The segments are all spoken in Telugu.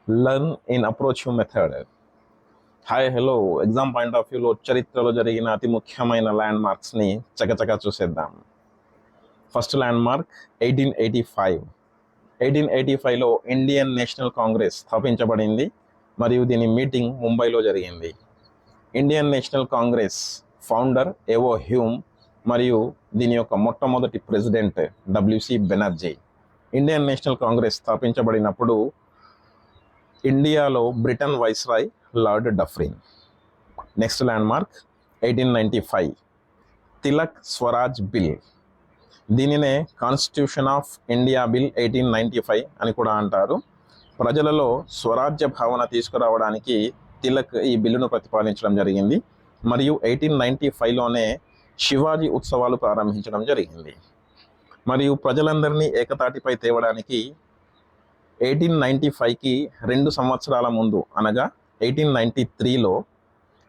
Learn in approach you method. Hi hello exam point of వ్యూలో చరిత్రలో జరిగిన అతి ముఖ్యమైన ల్యాండ్ మార్క్స్ని చకచకా చూసేద్దాం. First landmark 1885. 1885లో ఇండియన్ నేషనల్ కాంగ్రెస్ స్థాపించబడింది మరియు దీని మీటింగ్ ముంబైలో జరిగింది. Indian National Congress founder A O Hume మరియు దీని యొక్క మొట్టమొదటి president W C Banerjee. Indian National Congress స్థాపించబడినప్పుడు ఇండియాలో Britain viceroy lord Dufferin. Next landmark 1895 Tilak Swaraj bill. దీనినే కాన్స్టిట్యూషన్ ఆఫ్ ఇండియా బిల్ 1895 అని కూడా అంటారు. ప్రజలలో స్వరాజ్య భావన తీసుకురావడానికి తిలక్ ఈ బిల్లును ప్రతిపాదించడం జరిగింది మరియు 1895లోనే శివాజీ ఉత్సవాలు ప్రారంభించడం జరిగింది. మరియు ప్రజలందరినీ ఏకతాటిపై తేవడానికి 1895కి 2 సంవత్సరాల ముందు అనగా 1893లో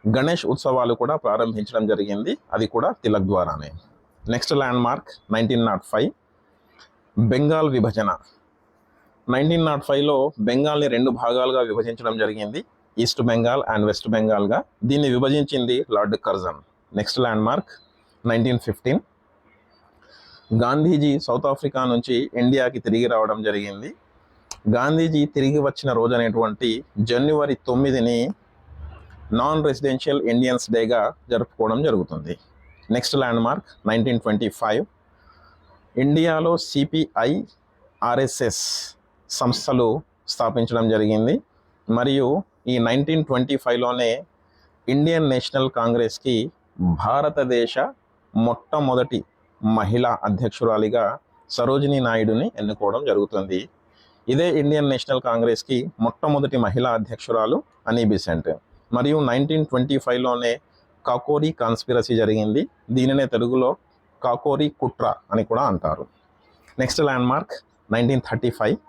గణేష్ ఉత్సవాలు కూడా ప్రారంభించడం జరిగింది, అది కూడా తిలక్ ద్వారానే. నెక్స్ట్ ల్యాండ్ మార్క్ 1905 బెంగాల్ విభజన. 1905లో బెంగాల్ని 2 భాగాలుగా విభజించడం జరిగింది, ఈస్ట్ బెంగాల్ అండ్ వెస్ట్ బెంగాల్గా. దీన్ని విభజించింది lord Curzon. Next landmark 1915 Gandhiji south Africa నుంచి ఇండియాకి తిరిగి రావడం జరిగింది. గాంధీజీ తిరిగి వచ్చిన రోజు అనేటువంటి జనవరి 9ని నాన్ రెసిడెన్షియల్ ఇండియన్స్ డేగా జరుపుకోవడం జరుగుతుంది. నెక్స్ట్ ల్యాండ్ మార్క్ 1925 ఇండియాలో సిపిఐ ఆర్ఎస్ఎస్ సంస్థలు స్థాపించడం జరిగింది మరియు ఈ 1925లోనే ఇండియన్ నేషనల్ కాంగ్రెస్కి భారతదేశ మొట్టమొదటి మహిళా అధ్యక్షురాలిగా సరోజినీ నాయుడుని ఎన్నుకోవడం జరుగుతుంది. ఇదే ఇండియన్ నేషనల్ కాంగ్రెస్కి మొట్టమొదటి మహిళా అధ్యక్షురాలు అనీ బెసెంట్. మరియు 1925లోనే కాకోరీ కాన్స్పిరసీ జరిగింది, దీనినే తెలుగులో కాకోరీ కుట్ర అని కూడా అంటారు. నెక్స్ట్ ల్యాండ్ మార్క్ 1935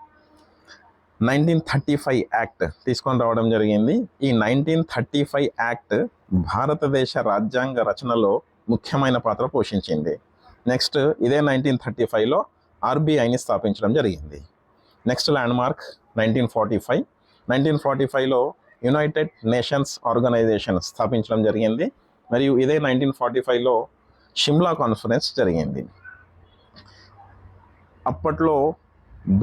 యాక్ట్ తీసుకొని రావడం జరిగింది. ఈ 1935 యాక్ట్ భారతదేశ రాజ్యాంగ రచనలో ముఖ్యమైన పాత్ర పోషించింది. నెక్స్ట్ ఇదే 1935లో ఆర్బీఐని స్థాపించడం జరిగింది. నెక్స్ట్ ల్యాండ్ మార్క్ 1945 1945లో యునైటెడ్ నేషన్స్ ఆర్గనైజేషన్ స్థాపించడం జరిగింది మరియు ఇదే 1945లో షిమ్లా కాన్ఫరెన్స్ జరిగింది. అప్పట్లో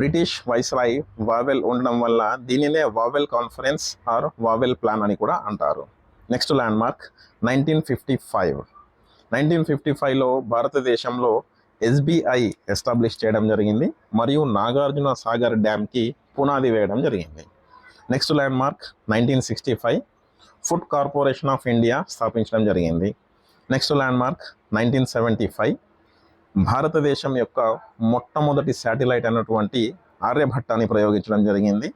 బ్రిటిష్ వైస్రాయ్ వావెల్ ఉండడం వల్ల దీనినే Wavell conference or Wavell plan అని కూడా అంటారు. నెక్స్ట్ ల్యాండ్ మార్క్ 1955లో భారతదేశంలో ఎస్బీఐ ఎస్టాబ్లిష్ చేయడం జరిగింది మరియు నాగార్జున సాగర్ డ్యామ్కి పునాది వేయడం జరిగింది. Next land mark 1965 food corporation of India స్థాపించడం జరిగింది. నెక్స్ట్ ల్యాండ్ మార్క్ 1975 భారతదేశం యొక్క మొట్టమొదటి శాటిలైట్ అయినటువంటి ఆర్యభట్టాన్ని ప్రయోగించడం జరిగింది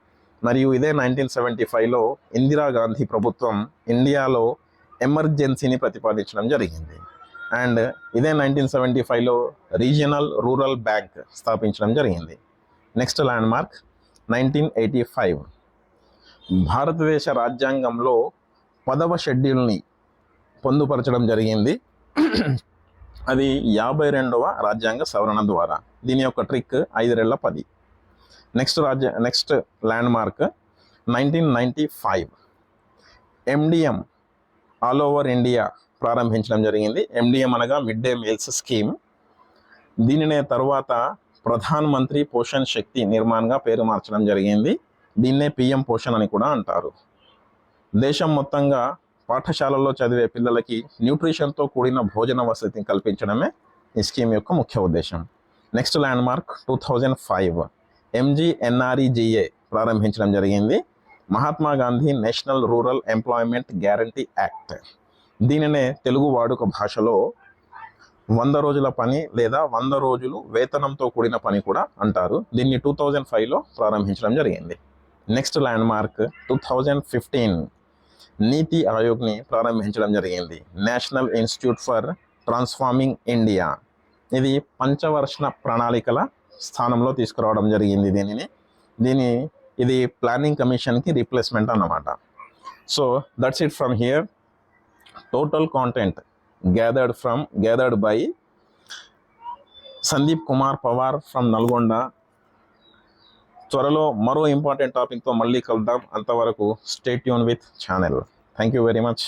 మరియు ఇదే 1975లో ఇందిరాగాంధీ ప్రభుత్వం ఇండియాలో ఎమర్జెన్సీని ప్రతిపాదించడం జరిగింది. అండ్ ఇదే 1975లో రీజనల్ రూరల్ బ్యాంక్ స్థాపించడం జరిగింది. నెక్స్ట్ ల్యాండ్ మార్క్ 1985 భారతదేశ రాజ్యాంగంలో 10వ షెడ్యూల్ని పొందుపరచడం జరిగింది, అది 52వ రాజ్యాంగ సవరణ ద్వారా. దీని యొక్క trick 5×10. Next land mark 1995 MDM all over India ప్రారంభించడం జరిగింది. ఎండిఎం అనగా మిడ్ డే మీల్స్ స్కీమ్. దీనినే తర్వాత ప్రధాన్ మంత్రి పోషణ్ శక్తి నిర్మాణ్గా పేరు మార్చడం జరిగింది. దీన్నే పిఎం పోషణ్ అని కూడా అంటారు. దేశం మొత్తంగా పాఠశాలల్లో చదివే పిల్లలకి న్యూట్రిషన్తో కూడిన భోజన వసతిని కల్పించడమే ఈ స్కీమ్ యొక్క ముఖ్య ఉద్దేశం. నెక్స్ట్ ల్యాండ్ మార్క్ 2005 ఎంజీఎన్ఆర్ఈజీఏ ప్రారంభించడం జరిగింది, Mahatma Gandhi national rural employment guarantee act. దీనినే తెలుగు వాడుక భాషలో 100 రోజుల పని లేదా 100 రోజులు వేతనంతో కూడిన పని కూడా అంటారు. దీన్ని 2005లో ప్రారంభించడం జరిగింది. నెక్స్ట్ ల్యాండ్ మార్క్ 2015 నీతి ఆయోగ్ని ప్రారంభించడం జరిగింది, national institute for transforming India. ఇది పంచవర్ష ప్రణాళికల స్థానంలో తీసుకురావడం జరిగింది. ఇది ప్లానింగ్ కమిషన్కి రీప్లేస్మెంట్ అన్నమాట. So that's it from here. Total content gathered by Sandeep Kumar Pawar from Nalgonda, త్వరలో మరో ఇంపార్టెంట్ టాపిక్తో మళ్ళీ కలుద్దాం. అంతవరకు stay tune with channel. Thank you very much.